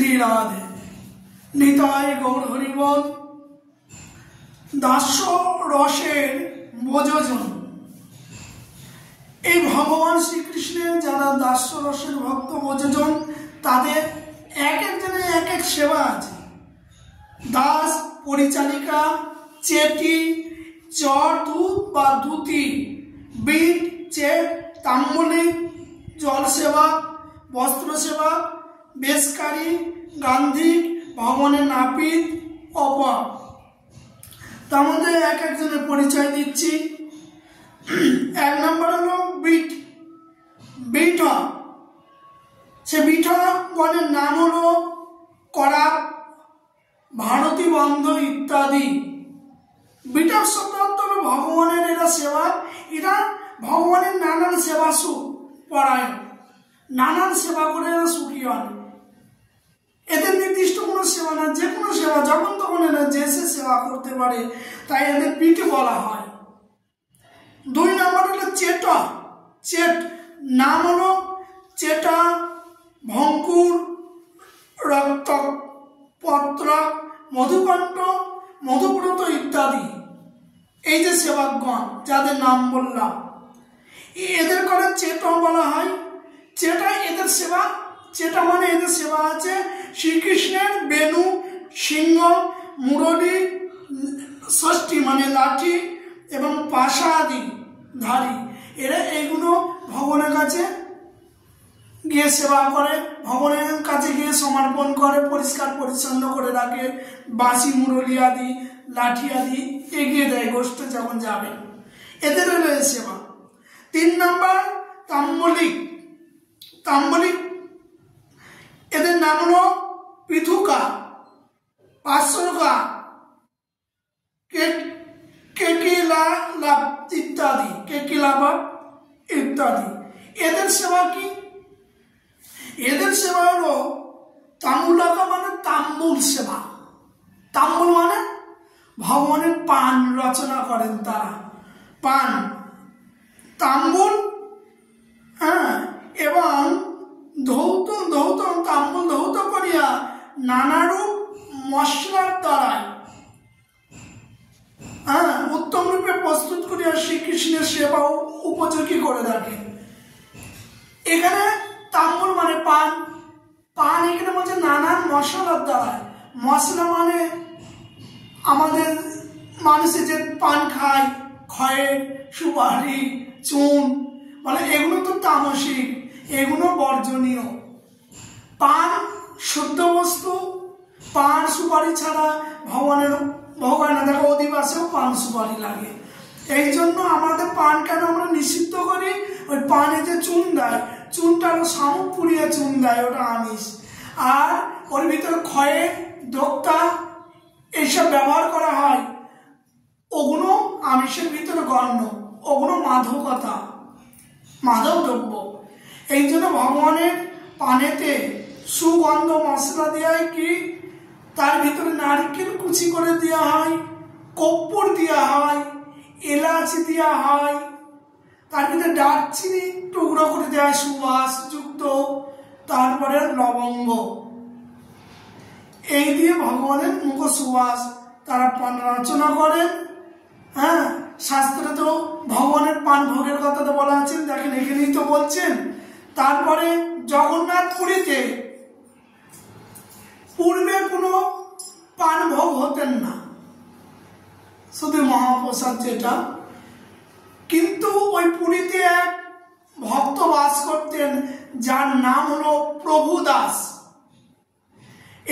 শ্রী রাধে নিতাই গৌর হরিবল। দাস্য রসের বোঝজন। এই ভগবান শ্রীকৃষ্ণের যারা দাস্য রসের ভক্ত বোঝজন, তাদের এক একজনের এক এক সেবা আছে। দাস, পরিচারিকা, চেটি, চর দূত বা দূতি, বিট, চেট, তাম্বলিক, জল সেবা, বস্ত্র সেবা, বেশকারী, গান্ধিক, ভগবানের নাপিত, অপর। তার মধ্যে এক একজনের পরিচয় দিচ্ছি। এক নম্বর হলো বিট। বিঠা, সে বিঠাগণের নাম হলো করাপ, ভারতী বন্ধ ইত্যাদি। বিঠার শব্দ হলো ভগবানের এরা সেবা, এরা ভগবানের নানান সেবা পরায়ণ, নানান সেবা করে এরা সুখী হন। এদের নির্দিষ্ট কোনো সেবা না, যে কোনো সেবা যখন তখন এরা যে সে সেবা করতে পারে, তাই এদের পিঠে বলা হয়। দুই নম্বর হলো চেটা। চেট নাম হলো চেটা, ভঙ্কুর, রক্তপত্র, মধুকণ্ঠ, মধুব্রত ইত্যাদি। এই যে সেবাগণ যাদের নাম বললাম, এদের করে চেটা বলা হয়। চেটা এদের সেবা, চেটা মানে এদের সেবা আছে শ্রীকৃষ্ণের বেণু, সিংহ, মুরলী, ষষ্ঠী মানে লাঠি এবং পাশা আদি ধারী। এরা এইগুলো ভগবানের কাছে গিয়ে সেবা করে, ভগবানের কাছে গিয়ে সমর্পণ করে, পরিষ্কার পরিচ্ছন্ন করে রাখে, বাঁশি, মুরলী আদি, লাঠি আদি এগিয়ে দেয় গোষ্ঠ যখন যাবে। এদের হলো এই সেবা। তিন নম্বর তাম্বলিক। তাম্বলিক এদের নাম হলো পিথুকা, পার্শ্বকা, কেকিলাভ ইত্যাদি, কেকিলাভা ইত্যাদি। এদের সেবা কি? এদের সেবা হলো তাম্বুলাকা মানে তাম্বুল সেবা। তাম্বুল মানে ভগবানের পান রচনা করেন তারা, পান, তাম্বুল, হ্যাঁ, এবং ধৌত ধৌত তাম্বুল ধৌত করিয়া নানারূপ মশলার দ্বারায়, হ্যাঁ, উত্তম রূপে প্রস্তুত করিয়া শ্রীকৃষ্ণের সেবা উপযোগী করে থাকে। এখানে তাম্বুল মানে পান, পান এখানে বলছে নানান মশলার দ্বারায়। মশলা মানে আমাদের মানুষে যে পান খায়, খয়ের, সুপারি, চুন, মানে এগুলো তো তামসিক, এগুলো বর্জনীয়। পান শুদ্ধ বস্তু, পান সুপারি ছাড়া ভগবান দেখো অধিবাসেও পান সুপারি লাগে। এই জন্য আমাদের পান কেন আমরা নিষিদ্ধ করি? ওই পানে যে চুন দেয়, চুনটা হলো শামুক পুড়িয়ে চুন দেয়, ওটা আমিষ। আর ওর ভিতরে ক্ষয়ে, দোক্তা এইসব ব্যবহার করা হয়, ওগুলো আমিষের ভিতরে গণ্য, ওগুলো মাদকতা, মাদক দ্রব্য। এই জন্য ভগবানের পানেতে সুগন্ধ মশলা দেওয়া হয় কি, তার ভিতরে নারকেল কুচি করে দেওয়া হয়, কর্পূর দেওয়া হয়, এলাচি দেওয়া হয়, তার ভিতরে দারচিনি টুকরো করে দেওয়া হয় সুবাস যুক্ত, তারপরে লবঙ্গ। এই দিয়ে ভগবানের মুখ সুবাস তারা পান রচনা করেন। হ্যাঁ, শাস্ত্রে তো ভগবানের পান ভোগের কথা তো বলা আছে, দেখেন এখানেই তো বলছেন। তারপরে জগন্নাথ পুরীতে পূর্বে কোনো পান ভোগ হতেন না, শুধু মহাপ্রসাদ যেটা। কিন্তু ওই পুরীতে এক ভক্ত বাস করতেন যার নাম হলো প্রভুদাস।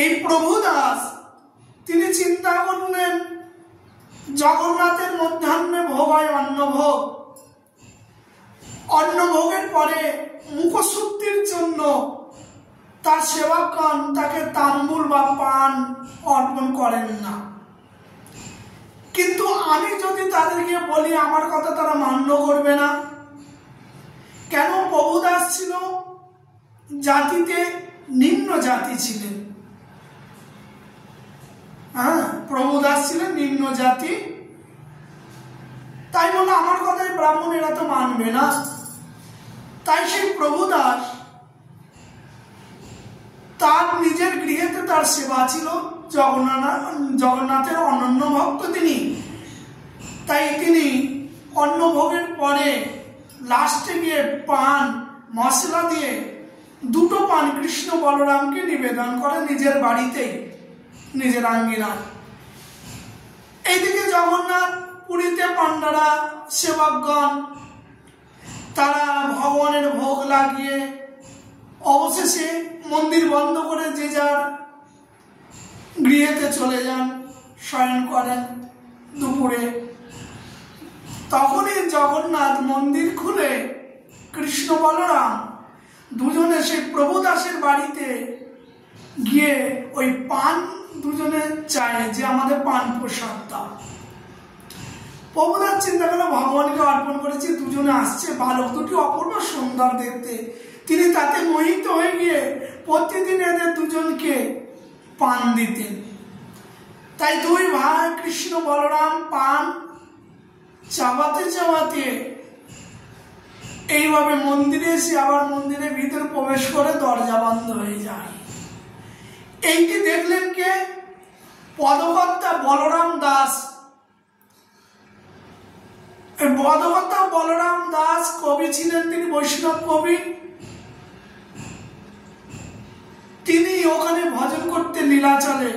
এই প্রভুদাস তিনি চিন্তা করলেন জগন্নাথের মধ্যাহ্নে ভোগ হয় অন্নভোগ, অন্নভোগের পরে মুখশুদ্ধির জন্য তার সেবকগণ তাকে তাম্বুল বা পান অর্পণ করেন না। কিন্তু আমি যদি তাদেরকে বলি আমার কথা তারা মান্য করবে না। কেন? প্রভুদাস ছিল জাতিতে নিম্ন জাতি ছিলেন। হ্যাঁ, প্রভুদাস ছিলেন নিম্ন জাতি, তাই বলে আমার কথাই ব্রাহ্মণেরা তো মানবে না। তাই সেই প্রভুদাস তার নিজের গৃহেতে তার সেবা ছিল। জগন্নাথের অনন্য ভক্ত তিনি, তাই তিনি অন্নভোগের পরে লাস্টে গিয়ে পান মশলা দিয়ে দুটো পান কৃষ্ণ বলরামকে নিবেদন করে নিজের বাড়িতেই, নিজের আঙ্গিনায়। এইদিকে জগন্নাথ পুরীতে পান্ডারা সেবকগণ তারা ভগবানের ভোগ লাগিয়ে অবশেষে মন্দির বন্ধ করে যে যার গৃহেতে চলে যান, শয়ন করেন দুপুরে। তখনই জগন্নাথ মন্দির খুলে কৃষ্ণ বলরাম দুজনে সেই প্রভুদাসের বাড়িতে গিয়ে ওই পান দুজনে চায় যে আমাদের পান প্রসাদ দাও। প্রভুদাস চিন্তা করে ভগবানকে অর্পণ করেছি, দুজনে আসছে, বালক দুটি অপূর্ব সুন্দর দেখতে, তিনি তাতে মোহিত হয়ে গিয়ে প্রতিদিন এদের দুজনকে পান দিতেন। তাই দুই ভাই কৃষ্ণ বলরাম পান চাবাতে চাবাতে এইভাবে মন্দিরে এসে আবার মন্দিরের ভিতরে প্রবেশ করে দরজা বন্ধ হয়ে যায়। এইটি দেখলেন কে? পদকর্তা বলরাম দাস। পদকর্তা বলরাম দাস কবি ছিলেন, তিনি বৈষ্ণব কবি। তিনি ওখানে ভজন করতে নীলাচলে।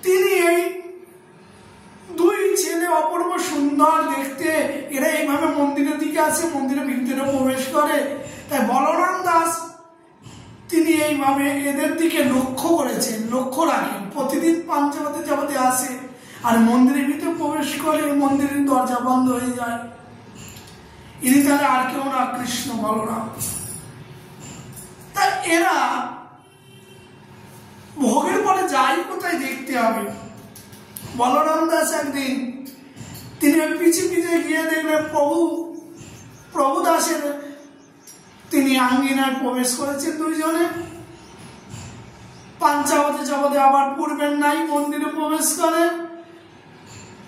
তিনি এই দুই ছেলে অপূর্ব সুন্দর দেখতে, এরা এইভাবে মন্দিরের দিকে আসে, মন্দিরের ভিতরে প্রবেশ করে। তাই বলরাম দাস তিনি এইভাবে এদের দিকে লক্ষ্য করেছেন, লক্ষ্য রাখেন, প্রতিদিন পান চাবাতে চাবাতে আসে আর মন্দিরের ভিতরে প্রবেশ করে, মন্দিরের দরজা বন্ধ হয়ে যায়। ইনি তাহলে আর কেউ না, কৃষ্ণ বলরাম। তাই এরা ভোগের পরে যাই কোথায় দেখতে হবে। বলরাম দাস একদিন তিনি পিছিয়ে পিছিয়ে গিয়ে দেখলেন প্রভু দাসের তিনি আঙ্গিনায় প্রবেশ করেছেন দুইজনে। পান চাবাতে চাবাতে আবার পূর্বের নাই মন্দিরে প্রবেশ করে।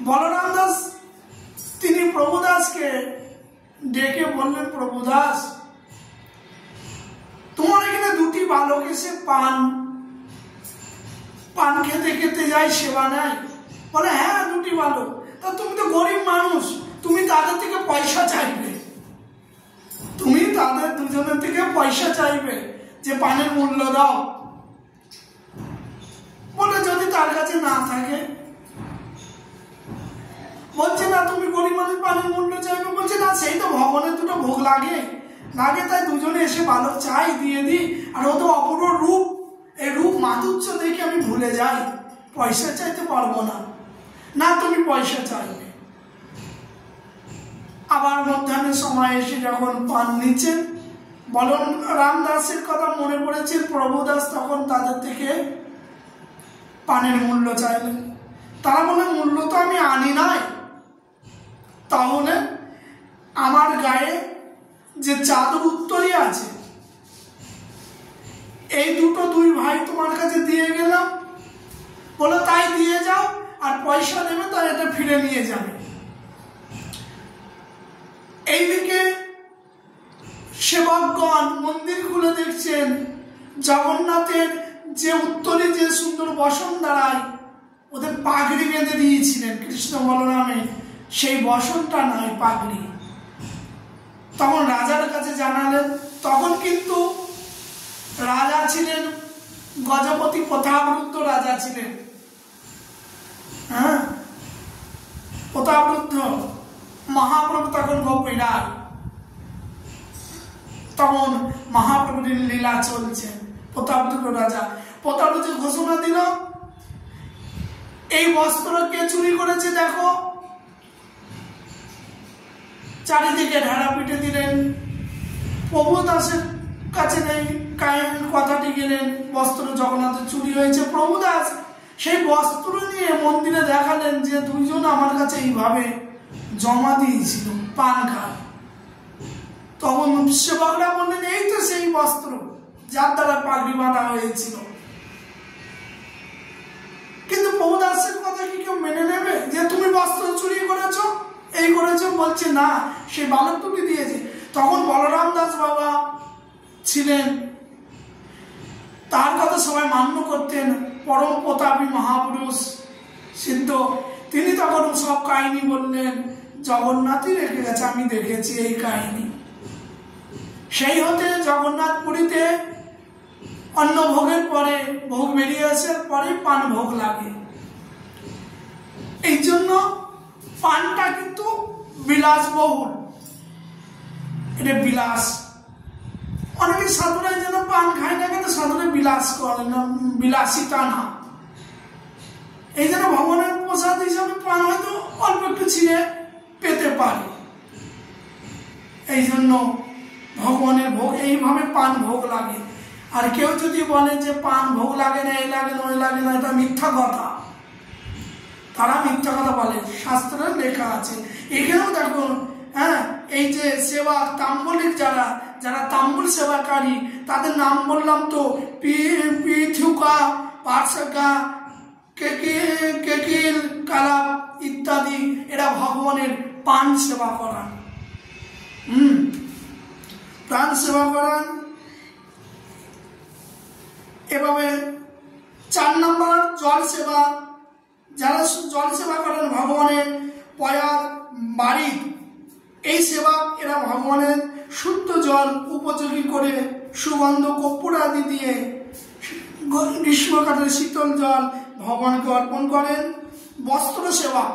বলরাম দাস তিনি প্রভু দাসকে ডেকে বললেন, প্রভু দাস, তোমার এখানে দুটি বালক এসে পান খেতে খেতে যায়, সেবা নেয়। বলে, হ্যাঁ দুটি বালক। তা তুমি তো গরিব মানুষ, তুমি তাদের থেকে পয়সা চাইবে, তুমি তাদের দুজনের থেকে পয়সা চাইবে যে পানের মূল্য দাও। বলে, যদি তার কাছে না থাকে? বলছে না, তুমি গরিব মানুষ পানের মূল্য চাইবে। বলছে না, সেই তো ভগবানের দুটো ভোগ লাগে, তাই দুজনে এসে বালক চাই, দিয়ে দিই। আর ও তো অপূর্ব রূপ, এই রূপ মাধুর্য দেখে আমি ভুলে যাই, পয়সা চাইতে পারবো না। না, তুমি পয়সা চাইবে। আবার মধ্যাহ্নের সময় এসে যখন পান নিচ্ছেন, বলরাম দাসের কথা মনে পড়েছে। প্রভু দাস তখন তাদের থেকে পানের মূল্য চাইলেন। তারা বলে, মূল্য তো আমি আনি নাই, তাহলে আমার গায়ে যে চাদর উত্তরই আছে, এই দুই ভাই তোমার কাছে দিয়ে গেলাম। বলে, তাই দিয়ে যাও, আর পয়সা নেবে তার এটা ফিরে নিয়ে যাবে। এইদিকে সেবকগণ মন্দির খুলে দেখছেন জগন্নাথের যে উত্তরে যে সুন্দর বসন দাঁড়ায়, ওদের পাগড়ি বেঁধে দিয়েছিলেন কৃষ্ণ বলরামে, সেই বসনটা নাই, পাগড়ি। তখন রাজার কাছে জানালেন। তখন কিন্তু রাজা ছিলেন গজপতি, প্রতাপরুদ্ধ রাজা ছিলেন। হ্যাঁ, প্রতাপরুদ্ধ মহাপ্রভু তখন গোপীনাথ, তখন মহাপ্রভুর লীলা চলছে। প্রতাপরুদ্ধ রাজা ঘোষণা দিল, এই বস্ত্র কে চুরি করেছে দেখো। চারিদিকে ঢেড়া পিটে দিলেন। প্রভু দাসের কাছে নেই, কথাটি গেলেন, বস্ত্র জগন্নাথের চুরি হয়েছে। প্রভু দাস সেই বস্ত্র নিয়ে মন্দিরে দেখালেন যে দুইজন আমার কাছে এইভাবে জমা দিয়েছিল পান খায়। তখন সেবকরা বললেন, এই তো সেই বস্ত্র যার দ্বারা পাগড়ি বাঁধা হয়েছিল। কিন্তু প্রভু দাসের কথা কি কেউ মেনে নেবে যে তুমি বস্ত্র চুরি করেছো, এই করেছো? বলছে না, সেই বালক তুমি দিয়েছে। তখন বলরাম দাস বাবা ছিলেন, তার কথা সবাই মান্য করতেন। পরম প্রতাপী মহাপুরুষ সিদ্ধ তিনি তখন সব কাহিনী বললেন, জগন্নাথই রেখে গেছে, আমি দেখেছি এই কাহিনী। সেই হতে জগন্নাথ পুরীতে অন্ন ভোগের পরে, ভোগ বেরিয়ে আসার পরে পান ভোগ লাগে। এই জন্য পানটা কিন্তু বিলাসবহুল, এটা বিলাস। অনেকে সাধুরা যেন পান খায় না কেন, সাধুরা বিলাস করে না, বিলাসিতা না। এই জন্য ভগবানের প্রসাদ হিসাবে পান হয়তো অল্প একটু ছিঁড়ে পেতে পারে। এই জন্য ভগবানের ভোগ এইভাবে পান ভোগ লাগে। আর কেউ যদি বলে যে পান ভোগ লাগে না, এই লাগে না, ওই লাগে না, এটা মিথ্যা কথা। তারা মিথ্যা কথা বলে, শাস্ত্রে লেখা আছে। এখানেও দেখুন, হ্যাঁ, এই যে সেবা তাম্বলিক যারা যারা তাম্বুল সেবাকারী, তাদের নাম বললাম তো, পিথুকা, পার্সকা, কেকিল, কালাপ ইত্যাদি। এরা ভগবানের পান সেবা করান, প্রাণ সেবা করান। এভাবে 4 নম্বর জল সেবা। যারা জল সেবা করেন ভগবানের পয়ার বাড়ি, এই সেবা এরা ভগবানের শুদ্ধ জল উপযোগী করে সুগন্ধ কর্পূর আদি দিয়ে গ্রীষ্মকালের শীতল জল ভগবানকে অর্পণ করেন। বস্ত্র সেবা,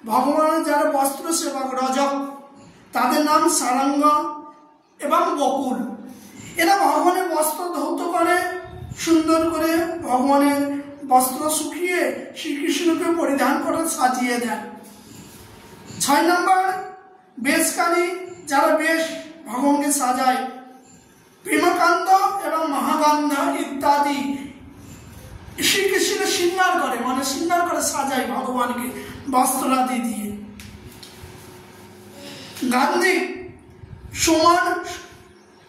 ভগবানের যারা বস্ত্র সেবা রজক, তাদের নাম সারঙ্গ এবং বকুল। এরা ভগবানের বস্ত্র ধৌত করে, সুন্দর করে ভগবানের বস্ত্র শুকিয়ে শ্রীকৃষ্ণকে পরিধান করে সাজিয়ে দেন। 6 নম্বর বেশকারী, যারা বেশ ভগবানকে সাজায়, প্রেমকান্ত এবং মহাকান্ত ইত্যাদি শ্রীকৃষ্ণের শৃঙ্গার করে, মানে শৃঙ্গার করে সাজায় ভগবানকে বস্ত্রাদি দিয়ে। গান্ধী সমান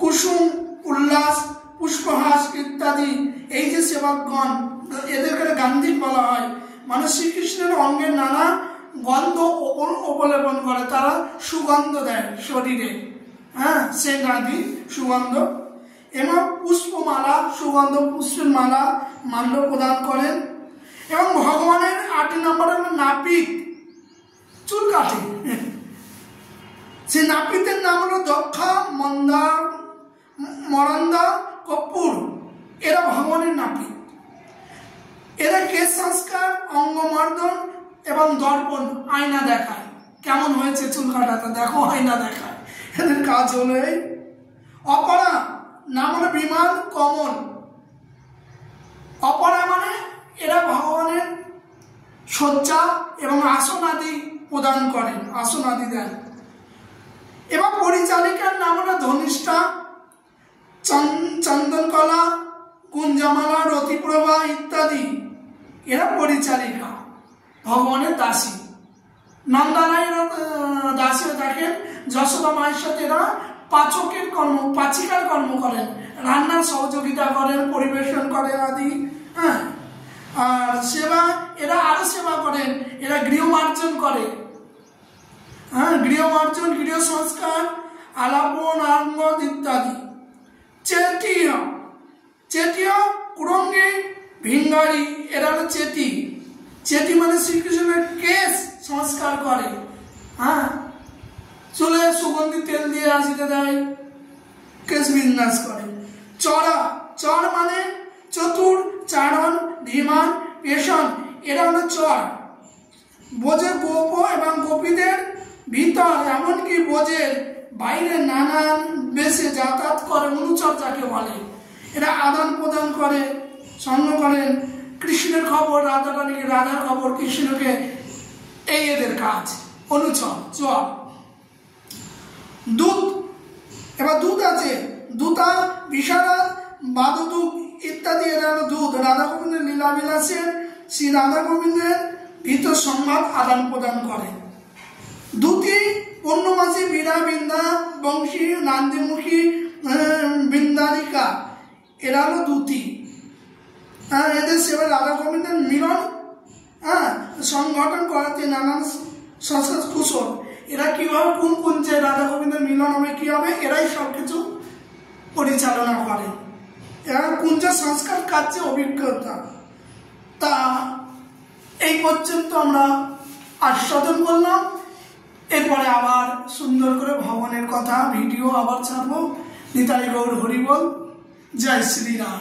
কুসুম উল্লাস পুষ্পহাস ইত্যাদি, এই যে সেবকগণ, এদেরকে গান্ধী বলা হয়। মানে শ্রীকৃষ্ণের অঙ্গের নানা গন্ধ অবলম্বন করে, তারা সুগন্ধ দেয় শরীরে, হ্যাঁ, সেন্ট আদি সুগন্ধ। এবং পুষ্পমালা, সুগন্ধ পুষ্পের মালা মাল্য প্রদান করেন। এবং ভগবানের 8 নম্বর হল নাপিত, চুল কাটে। সেই নাপিতের নাম হলো দক্ষা, মন্দা, মরান্দা, কর্পূর। এরা ভগবানের নাপিত। এরা কেশ সংস্কার, অঙ্গমর্দন এবং দর্পণ, আয়না দেখায় কেমন হয়েছে চুল কাটাটা, দেখো আয়না দেখায়। এদের কাজ হলো এই। অপরা নাম হলো বিমান, কমল। অপরা মানে এরা ভগবানের শয্যা এবং আসন আদি প্রদান করেন, আসন আদি দেন। এবং পরিচালিকার নাম হলো ধনিষ্ঠা, চন্দনকলা, কুঞ্জমালা, রতিপ্রভা ইত্যাদি। এরা পরিচালিকা, ভগবানের দাসী। নন্দারায়ের দাসী থাকেন। যশোদা মায়ের সাথে এরা পাচকের কর্ম, পাচিকার কর্ম করেন, রান্নার সহযোগিতা করেন, পরিবেশন করেন আদি, হ্যাঁ। আর সেবা, এরা আরো সেবা করেন, এরা গৃহমার্জন করে, হ্যাঁ, গৃহমার্জন, গৃহ সংস্কার, আলাপন, আঙ্গদ ইত্যাদি। চেটিয়া, চেটিয়া কুরঙ্গি, ভিঙ্গারি, এরা হলো চেটি। চেটি মানে শ্রীকৃষ্ণের কেশ সংস্কার করে, হ্যাঁ, চুলে সুগন্ধি তেল দিয়ে আসিতে দেয়, কেশ বিন্যাস করে। চড়া, চর মানে চতুর, চারণ, ধীমান, পেশন, এরা হলো চর। বোঝে গোপ এবং গোপীদের ভিতর, এমনকি বোঝের বাইরে নানান বেশে যাতায়াত করে, অনুচর যাকে বলে। এরা আদান প্রদান করে, স্বর্ণ করেন, কৃষ্ণের খবর, রাধা রানীকে, রাধার খবর কৃষ্ণকে, এই এদের কাজ, অনুচর, চর। দূত, এবার দূত আছে, দূতা, বিশারা, বাদদূত ইত্যাদি, এরা হলো দূত। রাধা গোবিন্দের লীলা বিলাসের, শ্রী রাধা গোবিন্দের ভিতর সংবাদ আদান প্রদান করে। দূতি, পূর্ণমাসী, বীরা, বৃন্দা, বংশী, নান্দিমুখী, বৃন্দারিকা, এরা হলো দূতি। হ্যাঁ, এদের সেবা রাধা গোবিন্দের মিলন, হ্যাঁ, সংগঠন করাতে নানান সংস্কার কুশল। এরা কিভাবে কোন কুঞ্জে রাধা গোবিন্দের মিলন হবে, কি হবে, এরাই সবকিছু পরিচালনা করে। এরা কুঞ্জ সংস্কার কার্যে অভিজ্ঞতা। তা এই পর্যন্ত আমরা আস্বাদন করলাম। এরপরে আবার সুন্দর করে ভবনের কথা ভিডিও আবার ছাড়বো। নিতাই গৌর হরিবল। জয় শ্রীরাম।